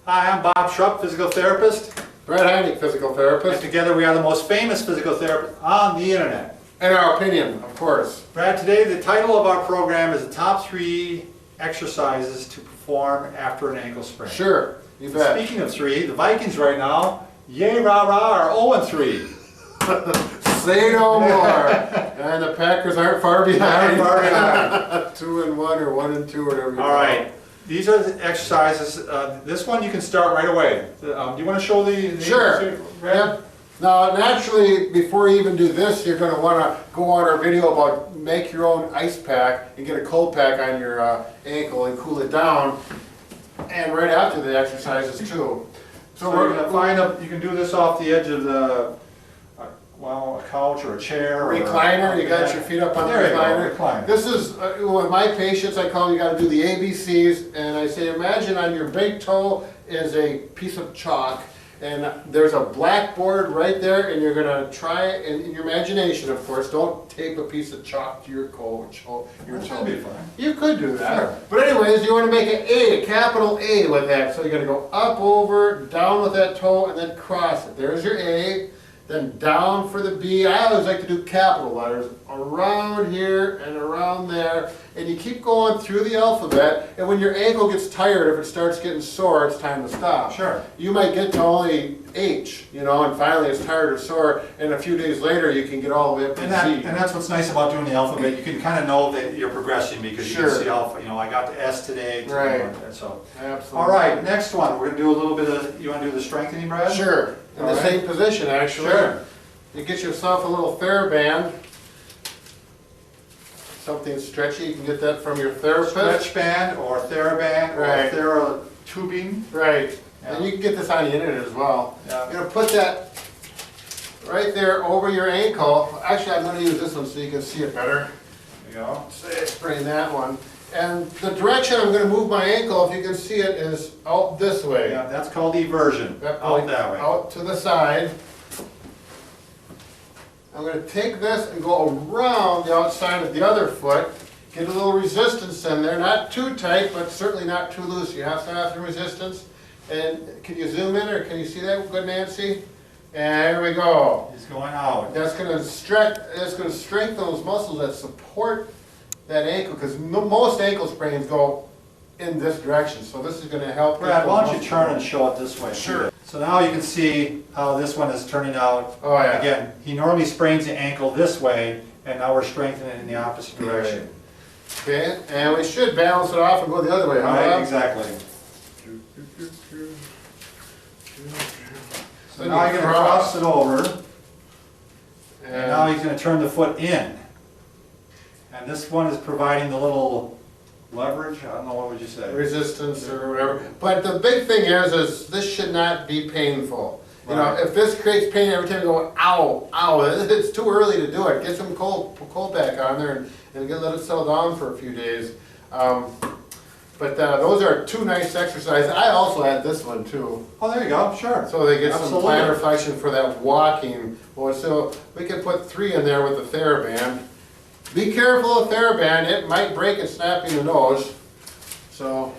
Hi, I'm Bob Schrupp, physical therapist. Brad Heineck, physical And therapist. together we are the most famous physical therapists on the internet. In our opinion, of course. Brad, today the title of our program is the top 3 exercises to perform after an ankle sprain. Sure, you bet. Speaking of 3, the Vikings right now, yay rah rah, are 0-3. Say no more. And the Packers aren't far behind. Far behind. 2-1 or 1-2, whatever you All right. These are the exercises. This one you can start right away. Do you want to show the Sure. Yep. Now, naturally, before you even do this, you're going to want to go on our video about make your own ice pack and get a cold pack on your ankle and cool it down. And right after the exercises too. So we're going to find a, you can do this off the edge of the, well, a couch or a chair. Or recliner, you got your feet up on the recliner. Recliner. This is, with my patients, I call you got to do the ABCs, and I say imagine on your big toe is a piece of chalk, and there's a blackboard right there, and you're going to try it in your imagination, of course. Don't tape a piece of chalk to your toe. That would be fine. You could do that. Sure. But anyways, you want to make an A, a capital A with that. So you're going to go up, over, down with that toe, and then cross it. There's your A. Then down for the B. I always like to do capital letters around here and around there. And you keep going through the alphabet. And when your ankle gets tired, if it starts getting sore, it's time to stop. Sure. You might get to only H, you know, and finally it's tired or sore. And a few days later, you can get all the way up to Z. And that's what's nice about doing the alphabet. You can kind of know that you're progressing because you can see how, you know, I got to S today. Right. So. Absolutely. All right, next one. We're going to do a little bit of, you want to do the strengthening, Brad? Sure. In the same position, actually. Sure. You get yourself a little TheraBand. Something stretchy. You can get that from your therapist. Stretch band or TheraBand Right. or TheraTubing. Right. Yeah. And you can get this on the internet as well. Yeah. You're going to put that right there over your ankle. Actually, I'm going to use this one so you can see it better. There you go. Sprain that one. And the direction I'm going to move my ankle, if you can see it, is out this way. Yeah, that's called eversion. Yep, Out that way. Out to the side. I'm going to take this and go around the outside of the other foot. Get a little resistance in there. Not too tight, but certainly not too loose. You have to have some resistance. And can you zoom in, or can you see that good, Nancy? And there we go. It's going out. That's going to stretch. It's going to strengthen those muscles that support that ankle, because most ankle sprains go in this direction. So this is going to help. Brad, why don't you turn and show it this way? Sure. So now you can see how this one is turning out. Oh, yeah. Again, he normally sprains the ankle this way, and now we're strengthening it in the opposite direction. Okay, and we should balance it off and go the other way, huh? Right, exactly. So now you're going to cross it over, and now he's going to turn the foot in. And this one is providing the little leverage, I don't know, what would you say? Resistance or whatever. But the big thing is this should not be painful. You know, Right. if this creates pain every time you go, ow, ow, it's too early to do it. Get some cold pack on there and let it settle down for a few days. But those are 2 nice exercises. I also had this one too. Oh, there you go, sure. So they get Absolutely. some plantar flexion for that walking. Well, so we can put 3 in there with the TheraBand. Be careful of TheraBand, it might break and snap in the nose. So,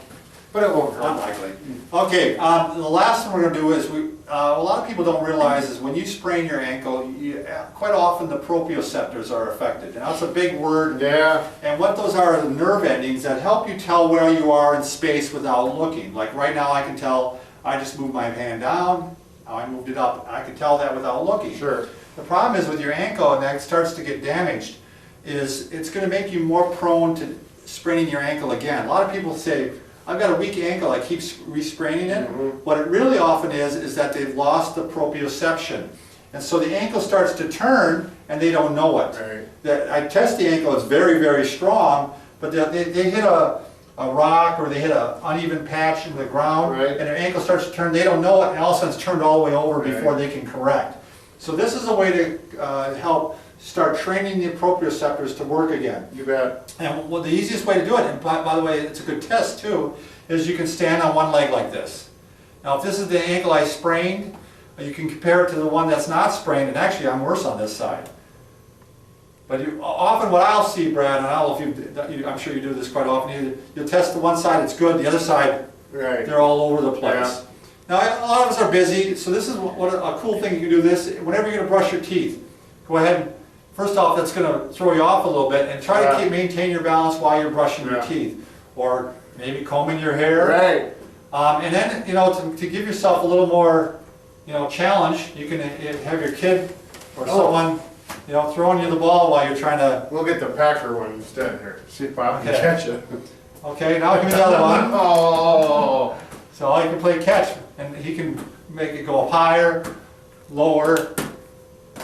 but it won't hurt. Unlikely. Okay, the last one we're going to do is, a lot of people don't realize is when you sprain your ankle, quite often the proprioceptors are affected. And that's a big word. Yeah. And what those are the nerve endings that help you tell where you are in space without looking. Like right now I can tell, I just moved my hand down, now I moved it up. I can tell that without looking. Sure. The problem is with your ankle, and that starts to get damaged, is it's going to make you more prone to spraining your ankle again. A lot of people say, I've got a weak ankle, I keep re-spraining it. What it really often is that they've lost the proprioception. And so the ankle starts to turn and they don't know it. Right. I test the ankle, it's very, very strong, but they hit a rock or they hit an uneven patch in the ground, Right. and their ankle starts to turn, they don't know it, and all of a sudden it's turned all the way over before they can correct. So this is a way to help start training the proprioceptors to work again. You bet. And well, the easiest way to do it, and by the way, it's a good test too, is you can stand on one leg like this. Now if this is the ankle I sprained, you can compare it to the one that's not sprained, and actually I'm worse on this side. But often what I'll see, Brad, and I don't know if I'm sure you do this quite often, you'll test the one side, it's good, the other side, Right. they're all over the place. Yeah. Now, a lot of us are busy, so this is what a cool thing you can do this, whenever you're gonna brush your teeth, go ahead and, first off, that's gonna throw you off a little bit, and try to maintain your balance while you're brushing your teeth. Or maybe combing your hair. Right. And then, you know, to give yourself a little more, you know, challenge, you can have your kid or someone, you know, throwing you the ball while you're trying to... We'll get the Packer one instead here. See if Bob can Okay. catch it. Okay, now give me the other one. Oh. So you can play catch, and he can make it go up higher, lower.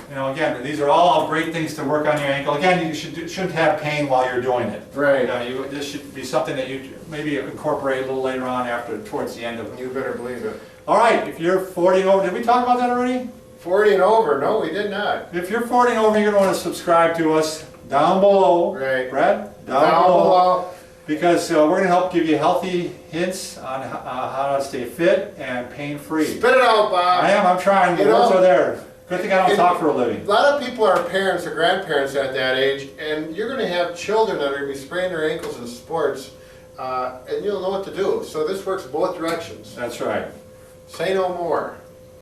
You know, again, these are all great things to work on your ankle. Again, you shouldn't have pain while you're doing it. Right. You know, this should be something that you maybe incorporate a little later on towards the end of it. You better believe it. All right, if you're 40 and over, did we talk about that already? 40 and over, no, we did not. If you're 40 and over, you're going to want to subscribe to us down below. Right. Brad? Down below. Because we're going to help give you healthy hints on how to stay fit and pain-free. Spit it out, Bob. I'm trying. The words are there. Good thing I don't talk for a living. A lot of people are parents or grandparents at that age, and you're going to have children that are going to be spraining their ankles in sports, and you'll know what to do. So this works both directions. That's right. Say no more.